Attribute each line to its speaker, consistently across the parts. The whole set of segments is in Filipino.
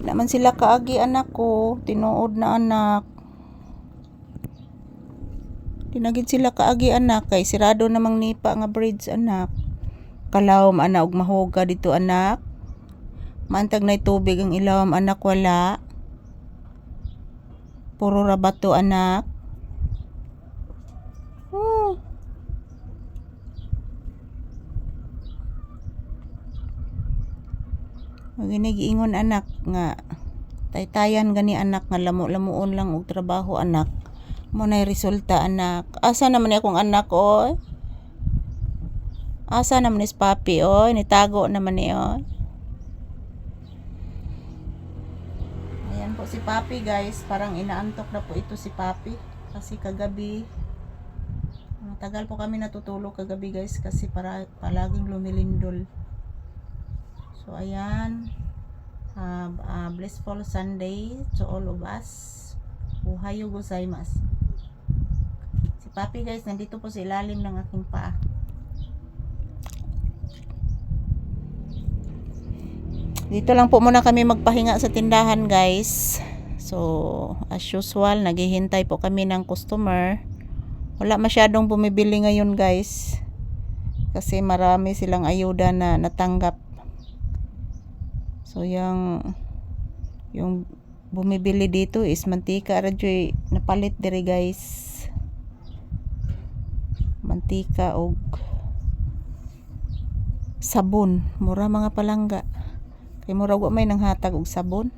Speaker 1: Di naman sila kaagi anak ko. Tinuod na anak. Dinagid sila kaagi anak. Kay sirado namang nipa nga bridge anak. Kalawom anak og mahuga dito anak. Mantag na tubig ang ilawom anak wala. Puro rabato anak. Maginigiingon anak nga taytayan gani anak nga lamo-lamuon lang og trabaho anak. Mo nay resulta anak. Asa naman ni akong anak oy? Asa naman ni papi oy? Nitago naman ni oy. Ayan po si papi guys, parang inaantok na po ito si papi kasi kagabi matagal po kami natutulog kagabi guys kasi palaging lumilindol. So ayan, blissful Sunday to all of us. Ohayo gozaimasu. Si papi guys nandito po sa ilalim ng aking paa. Dito lang po muna kami magpahinga sa tindahan guys. So as usual naghihintay po kami ng customer. Wala masyadong bumibili ngayon guys kasi marami silang ayuda na natanggap. So yung bumibili dito is mantika radyoy napalit diri guys. Mantika og sabon, mura mga palangga. Kay mura wa may nanghatag og sabon.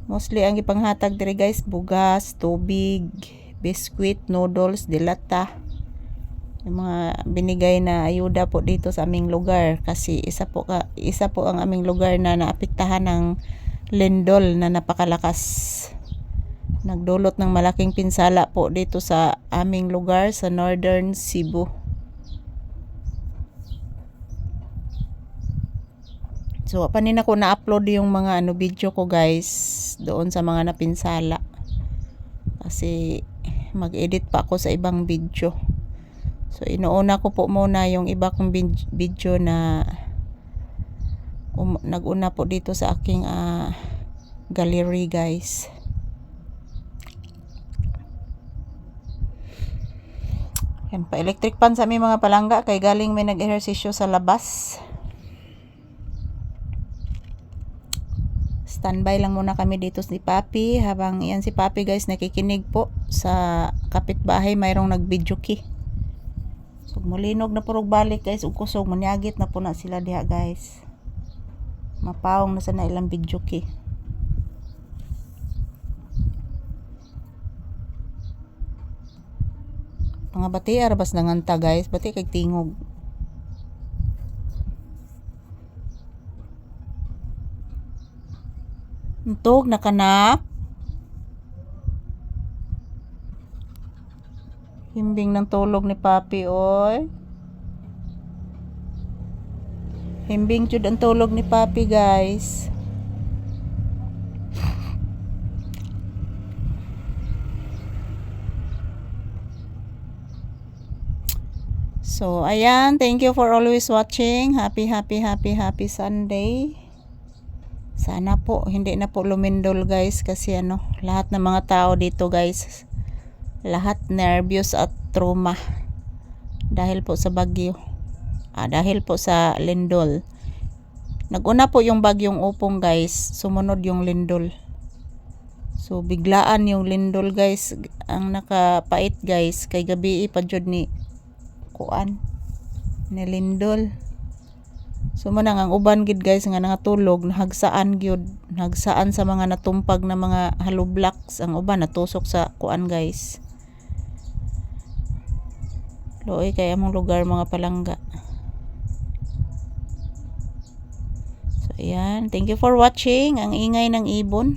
Speaker 1: Mostly ang ipanghatag diri guys bugas, tubig, biskwit, noodles, dilata. Yung mga binigay na ayuda po dito sa aming lugar kasi isa po ang aming lugar na naapektahan ng lindol na napakalakas. Nagdulot ng malaking pinsala po dito sa aming lugar sa Northern Cebu. So panin ako na-upload yung mga video ko guys doon sa mga napinsala. Kasi mag-edit pa ako sa ibang video. So inuuna ko po muna yung iba kong video na nag-una po dito sa aking gallery guys. Yan pa electric pan sa aming mga palangga kay galing may nag-ehersisyo sa labas. Standby lang muna kami dito si papi habang yan si papi guys nakikinig po sa kapitbahay mayroong nag-video key. So mulinog na purog balik guys ug kusog manyagit na po na sila diha guys. Mapawong na sa na ilang video key. Mga bati arabas nanganta guys, bati kay tingog. Untog nakanak. Himbing ng tulog ni papi oy. Himbing jud ang tulog ni papi guys. So ayan, thank you for always watching. Happy Sunday. Sana po hindi na po lumindol guys kasi lahat ng mga tao dito guys lahat nervyos at trauma dahil po sa bagyo. Dahil po sa lindol. Naguna po yung bagyong Upong guys, sumunod yung lindol. So biglaan yung lindol guys ang nakapait guys kay gabi pa jud ni kuan ni lindol. So manang ang uban gid guys nga nangatulog nahagsaan gyud, nahagsaan sa mga natumpag na mga hollow blocks, ang uban natusok sa kuan guys. Looy kay among lugar mga palangga. So ayan, thank you for watching. Ang ingay ng ibon.